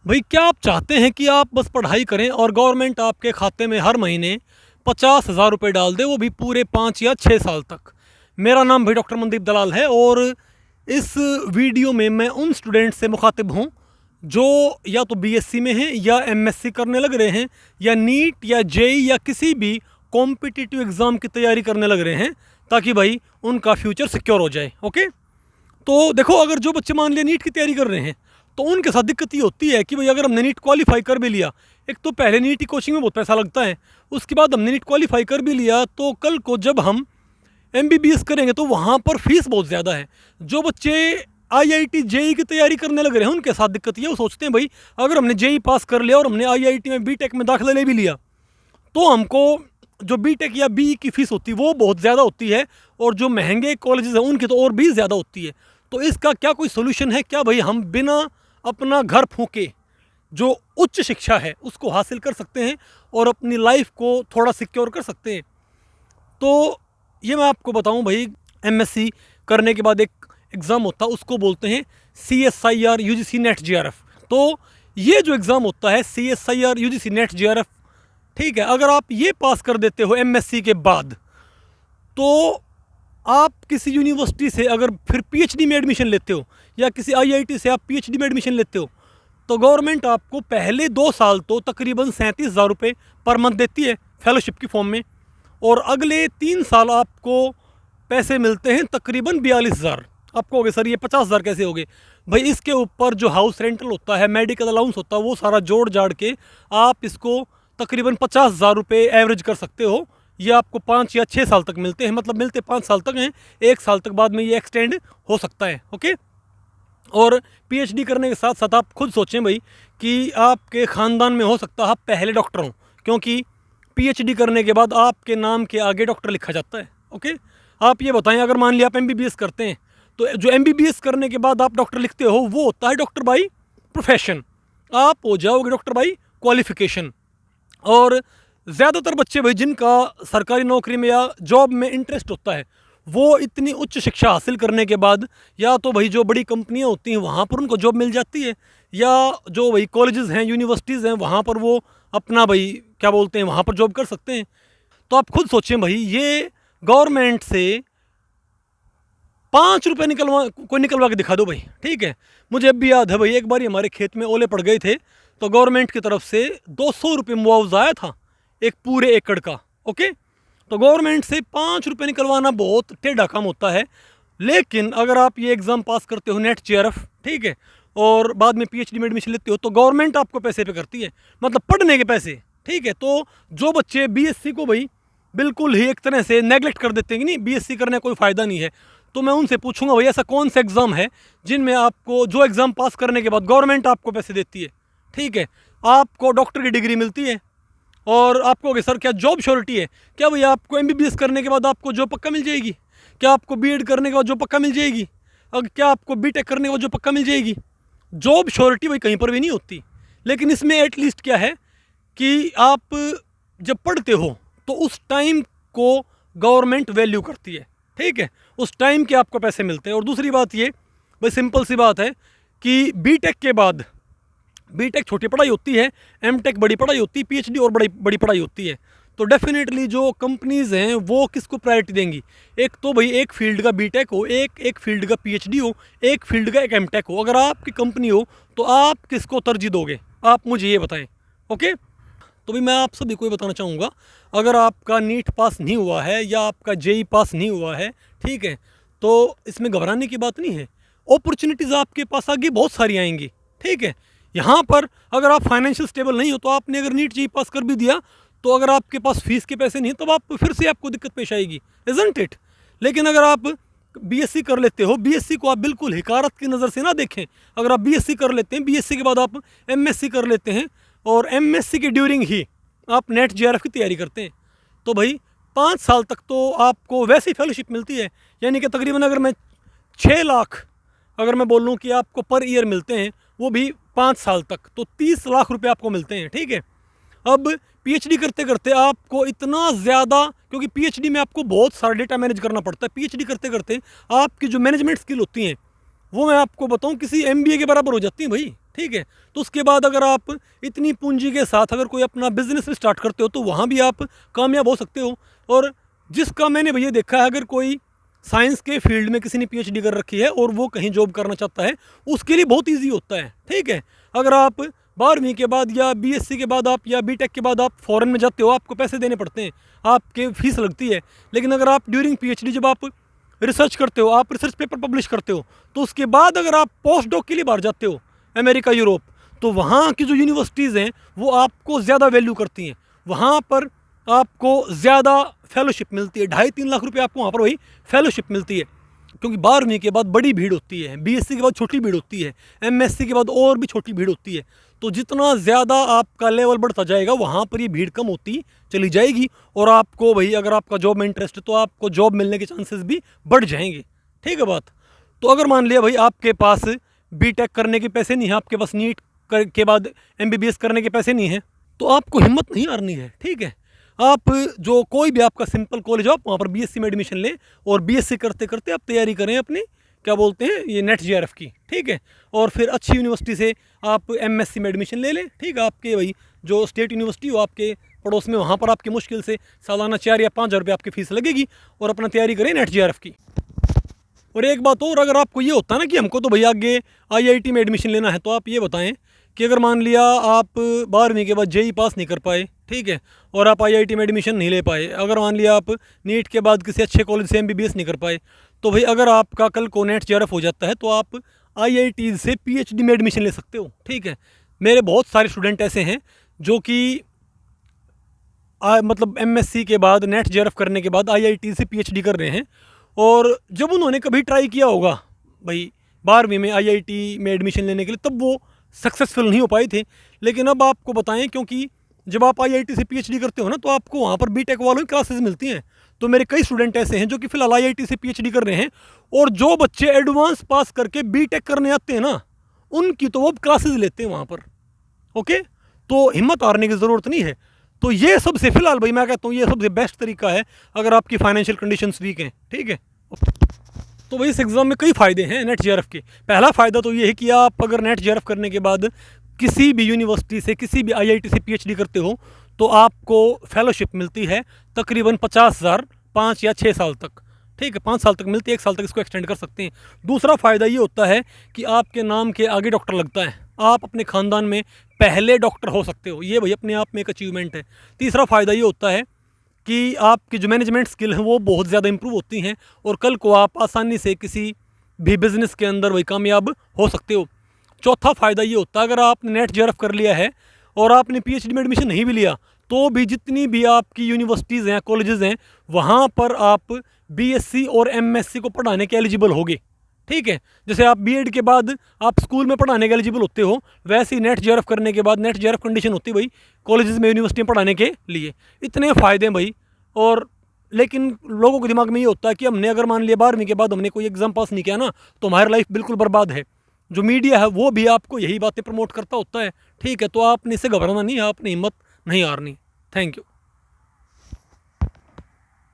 भाई क्या आप चाहते हैं कि आप बस पढ़ाई करें और गवर्नमेंट आपके खाते में हर महीने 50,000 रुपये डाल दे, वो भी पूरे 5 या 6 साल तक। मेरा नाम भाई डॉक्टर मनदीप दलाल है और इस वीडियो में मैं उन स्टूडेंट से मुखातिब हूँ जो या तो बीएससी में हैं या एमएससी करने लग रहे हैं या नीट या जेई या किसी भी कॉम्पिटिटिव एग्ज़ाम की तैयारी करने लग रहे हैं, ताकि भाई उनका फ्यूचर सिक्योर हो जाए। ओके, तो देखो, अगर जो बच्चे मान लिया नीट की तैयारी कर रहे हैं तो उनके साथ दिक्कत ये होती है कि भाई अगर हमने नीट क्वालिफाई कर भी लिया, एक तो पहले नीट की कोचिंग में बहुत पैसा लगता है, उसके बाद हमने नीट क्वालिफाई कर भी लिया तो कल को जब हम एमबीबीएस करेंगे तो वहाँ पर फीस बहुत ज़्यादा है। जो बच्चे आईआईटी जेई की तैयारी करने लग रहे हैं उनके साथ दिक्कत ये, वो सोचते हैं भाई अगर हमने जेई पास कर लिया और हमने आईआईटी में बीटेक में दाखिला ले भी लिया तो हमको जो बीटेक या बीई की फ़ीस होती है वो बहुत ज़्यादा होती है, और जो महंगे कॉलेजेस हैं उनकी तो और भी ज़्यादा होती है। तो इसका क्या कोई सोल्यूशन है क्या भाई? हम बिना अपना घर फूके जो उच्च शिक्षा है उसको हासिल कर सकते हैं और अपनी लाइफ को थोड़ा सिक्योर कर सकते हैं। तो ये मैं आपको बताऊं भाई, एमएससी करने के बाद एक एग्ज़ाम होता है, उसको बोलते हैं CSIR UGC नेट JRF। तो ये जो एग्ज़ाम होता है CSIR UGC नेट JRF, ठीक है, अगर आप ये पास कर देते हो एमएससी के बाद तो आप किसी यूनिवर्सिटी से अगर फिर पीएचडी में एडमिशन लेते हो या किसी आईआईटी से आप पीएचडी में एडमिशन लेते हो तो गवर्नमेंट आपको पहले 2 साल तो तकरीबन 37,000 रुपये पर मंथ देती है फेलोशिप की फॉर्म में, और अगले 3 साल आपको पैसे मिलते हैं तकरीबन 42,000। आपको हो गए सर ये 50,000 कैसे हो गए? भाई इसके ऊपर जो हाउस रेंटल होता है, मेडिकल अलाउंस होता है, वो सारा जोड़ जाड़ के आप इसको तकरीबन 50,000 रुपये एवरेज कर सकते हो। ये आपको 5 या 6 साल तक मिलते हैं, मतलब मिलते 5 साल तक हैं, 1 साल तक बाद में ये एक्सटेंड हो सकता है। ओके, और पीएचडी करने के साथ साथ आप खुद सोचें भाई कि आपके ख़ानदान में हो सकता है आप पहले डॉक्टर हों, क्योंकि पीएचडी करने के बाद आपके नाम के आगे डॉक्टर लिखा जाता है। ओके, आप ये बताएं अगर मान लिया आप एमबीबीएस करते हैं तो जो एमबीबीएस करने के बाद आप डॉक्टर लिखते हो वो होता है डॉक्टर बाई प्रोफेशन, आप हो जाओगे डॉक्टर बाई क्वालिफिकेशन। और ज़्यादातर बच्चे भाई जिनका सरकारी नौकरी में या जॉब में इंटरेस्ट होता है वो इतनी उच्च शिक्षा हासिल करने के बाद या तो भाई जो बड़ी कंपनियां होती हैं वहाँ पर उनको जॉब मिल जाती है, या जो भाई कॉलेजेस हैं यूनिवर्सिटीज़ हैं वहाँ पर वो अपना भाई क्या बोलते हैं वहाँ पर जॉब कर सकते हैं। तो आप खुद सोचें भाई, ये गवर्नमेंट से 5 रुपये निकलवा के दिखा दो भाई, ठीक है। मुझे अब भी याद है भाई, एक बार हमारे खेत में ओले पड़ गए थे तो गवर्नमेंट की तरफ से 200 रुपये मुआवजा आया था एक पूरे एकड़ का। ओके, तो गवर्नमेंट से 5 रुपये निकलवाना बहुत टेढ़ा काम होता है, लेकिन अगर आप ये एग्ज़ाम पास करते हो नेट JRF, ठीक है, और बाद में पीएचडी में एडमिशन लेते हो तो गवर्नमेंट आपको पैसे पे करती है, मतलब पढ़ने के पैसे, ठीक है। तो जो बच्चे बीएससी को भाई बिल्कुल ही एक तरह से नेगलेक्ट कर देते हैं कि नहीं बीएससी करने का कोई फ़ायदा नहीं है, तो मैं उनसे पूछूंगा भाई ऐसा कौन सा एग्ज़ाम है जिनमें आपको जो एग्ज़ाम पास करने के बाद गवर्नमेंट आपको पैसे देती है, ठीक है, आपको डॉक्टर की डिग्री मिलती है और आपको कि सर क्या जॉब श्योरिटी है? क्या भैया आपको एमबीबीएस करने के बाद आपको जॉब पक्का मिल जाएगी? क्या आपको बीएड करने के बाद जॉब पक्का मिल जाएगी? अगर क्या आपको बीटेक करने के बाद जॉब पक्का मिल जाएगी? जॉब श्योरिटी भाई कहीं पर भी नहीं होती, लेकिन इसमें एटलीस्ट क्या है कि आप जब पढ़ते हो तो उस टाइम को गवर्नमेंट वैल्यू करती है, ठीक है, उस टाइम के आपको पैसे मिलते हैं। और दूसरी बात ये भाई सिंपल सी बात है कि बीटेक के बाद, बीटेक छोटी पढ़ाई होती है, एमटेक बड़ी पढ़ाई होती है, पीएचडी और बड़ी बड़ी पढ़ाई होती है। तो डेफिनेटली जो कंपनीज़ हैं वो किसको प्रायोरिटी देंगी? एक तो भाई एक फील्ड का बीटेक हो, एक फील्ड का पीएचडी हो, एक फील्ड का एक एमटेक हो। अगर आपकी कंपनी हो तो आप किसको तरजीह दोगे? आप मुझे ये बताएं। ओके, तो भाई मैं आप सभी को ये बताना चाहूँगा, अगर आपका नीट पास नहीं हुआ है या आपका जेई पास नहीं हुआ है, ठीक है, तो इसमें घबराने की बात नहीं है। अपॉर्चुनिटीज़ आपके पास आगे बहुत सारी आएंगी, ठीक है। यहाँ पर अगर आप फाइनेंशियल स्टेबल नहीं हो तो आपने अगर नीट जेई पास कर भी दिया तो अगर आपके पास फीस के पैसे नहीं तब आप फिर से आपको दिक्कत पेश आएगी, इज़न्ट इट? लेकिन अगर आप बीएससी कर लेते हो, बीएससी को आप बिल्कुल हिकारत की नज़र से ना देखें। अगर आप बीएससी कर लेते हैं, बीएससी के बाद आप एमएससी कर लेते हैं और एमएससी के ड्यूरिंग ही आप नेट JRF की तैयारी करते हैं तो भाई 5 साल तक तो आपको वैसी फेलोशिप मिलती है, यानी कि तकरीबन अगर मैं 6 लाख अगर मैं बोल लूँ कि आपको पर ईयर मिलते हैं, वो भी 5 साल तक, तो 30 लाख रुपए आपको मिलते हैं, ठीक है। अब पीएचडी करते करते आपको इतना ज़्यादा, क्योंकि पीएचडी में आपको बहुत सारा डेटा मैनेज करना पड़ता है, पीएचडी करते करते आपकी जो मैनेजमेंट स्किल होती हैं वो मैं आपको बताऊं किसी एमबीए के बराबर हो जाती हैं भाई, ठीक है। तो उसके बाद अगर आप इतनी पूंजी के साथ अगर कोई अपना बिजनेस भी स्टार्ट करते हो तो वहाँ भी आप कामयाब हो सकते हो। और जिसका मैंने भैया देखा है, अगर कोई साइंस के फील्ड में किसी ने पीएचडी कर रखी है और वो कहीं जॉब करना चाहता है, उसके लिए बहुत ईजी होता है। ठीक है, अगर आप 12वीं के बाद या बीएससी के बाद आप या बीटेक के बाद आप फॉरेन में जाते हो, आपको पैसे देने पड़ते हैं, आपके फीस लगती है। लेकिन अगर आप ड्यूरिंग पीएचडी जब आप रिसर्च करते हो, आप रिसर्च पेपर पब्लिश करते हो, तो उसके बाद अगर आप पोस्ट डॉक के लिए बाहर जाते हो अमेरिका, यूरोप, तो वहाँ की जो यूनिवर्सिटीज़ हैं वो आपको ज़्यादा वैल्यू करती हैं। वहाँ पर आपको ज़्यादा फेलोशिप मिलती है, 2.5-3 लाख रुपए आपको वहाँ पर वही फेलोशिप मिलती है। क्योंकि 12वीं के बाद बड़ी भीड़ होती है, बीएससी के बाद छोटी भीड़ होती है, एमएससी के बाद और भी छोटी भीड़ होती है। तो जितना ज़्यादा आपका लेवल बढ़ता जाएगा वहाँ पर ये भीड़ कम होती चली जाएगी। और आपको भाई अगर आपका जॉब में इंटरेस्ट है तो आपको जॉब मिलने के चांसेस भी बढ़ जाएंगे। ठीक है बात। तो अगर मान लिया भाई आपके पास बीटेक करने के पैसे नहीं है, आपके पास नीट के बाद एमबीबीएस करने के पैसे नहीं है, तो आपको हिम्मत नहीं हारनी है। ठीक है, आप जो कोई भी आपका सिंपल कॉलेज हो, आप वहाँ पर बीएससी में एडमिशन लें और बीएससी करते करते आप तैयारी करें अपनी, क्या बोलते हैं, ये नेट जेआरएफ की। ठीक है, और फिर अच्छी यूनिवर्सिटी से आप एमएससी में एडमिशन ले लें। ठीक है, आपके भाई जो स्टेट यूनिवर्सिटी हो आपके पड़ोस में, वहाँ पर आपकी मुश्किल से सालाना 4 या 5 हज़ार रुपये आपकी फ़ीस लगेगी और अपना तैयारी करें नेट जेआरएफ की। और एक बात और, अगर आपको ये होता है ना कि हमको तो भैया आगे आईआईटी में एडमिशन लेना है, तो आप ये बताएं कि अगर मान लिया आप 12वीं के बाद जेई पास नहीं कर पाए, ठीक है, और आप आईआईटी में एडमिशन नहीं ले पाए, अगर मान लिया आप नीट के बाद किसी अच्छे कॉलेज से एमबीबीएस नहीं कर पाए, तो भाई अगर आपका कल को नेट जेआरएफ हो जाता है तो आप आईआईटी से पीएचडी में एडमिशन ले सकते हो। ठीक है, मेरे बहुत सारे स्टूडेंट ऐसे हैं जो कि मतलब एमएससी के बाद नेट जेआरएफ करने के बाद आईआईटी से पीएचडी कर रहे हैं। और जब उन्होंने कभी ट्राई किया होगा भाई 12वीं में आईआईटी में एडमिशन लेने के लिए, तब वो सक्सेसफुल नहीं हो पाए थे। लेकिन अब आपको बताएं, क्योंकि जब आप आईआईटी से पीएचडी करते हो ना, तो आपको वहाँ पर बीटेक वालों की क्लासेस मिलती हैं। तो मेरे कई स्टूडेंट ऐसे हैं जो कि फ़िलहाल आईआईटी से पीएचडी कर रहे हैं, और जो बच्चे एडवांस पास करके बीटेक करने आते हैं ना, उनकी तो वो क्लासेस लेते हैं वहाँ पर। ओके, तो हिम्मत हारने की ज़रूरत नहीं है। तो ये सबसे फ़िलहाल भाई मैं कहता हूँ ये सबसे बेस्ट तरीका है अगर आपकी फाइनेंशियल कंडीशंस वीक हैं। ठीक है, तो भाई इस एग्ज़ाम में कई फ़ायदे हैं नेट जेआरएफ के। पहला फ़ायदा तो ये है कि आप अगर नेट जेआरएफ करने के बाद किसी भी यूनिवर्सिटी से, किसी भी आईआईटी से पीएचडी करते हो, तो आपको फेलोशिप मिलती है तकरीबन 50,000 5 या 6 साल तक। ठीक है, 5 साल तक मिलती है, 1 साल तक इसको एक्सटेंड कर सकते हैं। दूसरा फ़ायदा ये होता है कि आपके नाम के आगे डॉक्टर लगता है, आप अपने ख़ानदान में पहले डॉक्टर हो सकते हो। ये भाई अपने आप में एक अचीवमेंट है। तीसरा फ़ायदा ये होता है कि आपकी जो मैनेजमेंट स्किल है वो बहुत ज़्यादा इंप्रूव होती हैं और कल को आप आसानी से किसी भी बिज़नेस के अंदर वही कामयाब हो सकते हो। चौथा फ़ायदा ये होता है, अगर आपने नेट जेआरएफ कर लिया है और आपने पीएचडी में एडमिशन नहीं भी लिया, तो भी जितनी भी आपकी यूनिवर्सिटीज़ हैं, कॉलेजेस हैं, वहाँ पर आप बीएससी और एमएससी को पढ़ाने के एलिजिबल होगे। ठीक है, जैसे आप बीएड के बाद आप स्कूल में पढ़ाने के एलिजिबल होते हो, वैसे ही नेट जेआरएफ करने के बाद नेट जेआरएफ कंडीशन होती है भाई कॉलेजेस में, यूनिवर्सिटी में पढ़ाने के लिए। इतने फ़ायदे हैं भाई। और लेकिन लोगों के दिमाग में ये होता है कि हमने अगर मान लिया 12वीं के बाद हमने कोई एग्ज़ाम पास नहीं किया ना, तो हमारी लाइफ बिल्कुल बर्बाद है। जो मीडिया है वो भी आपको यही बातें प्रमोट करता होता है। ठीक है, तो आपने इससे घबराना नहीं है, आपने हिम्मत नहीं हारनी। Thank you.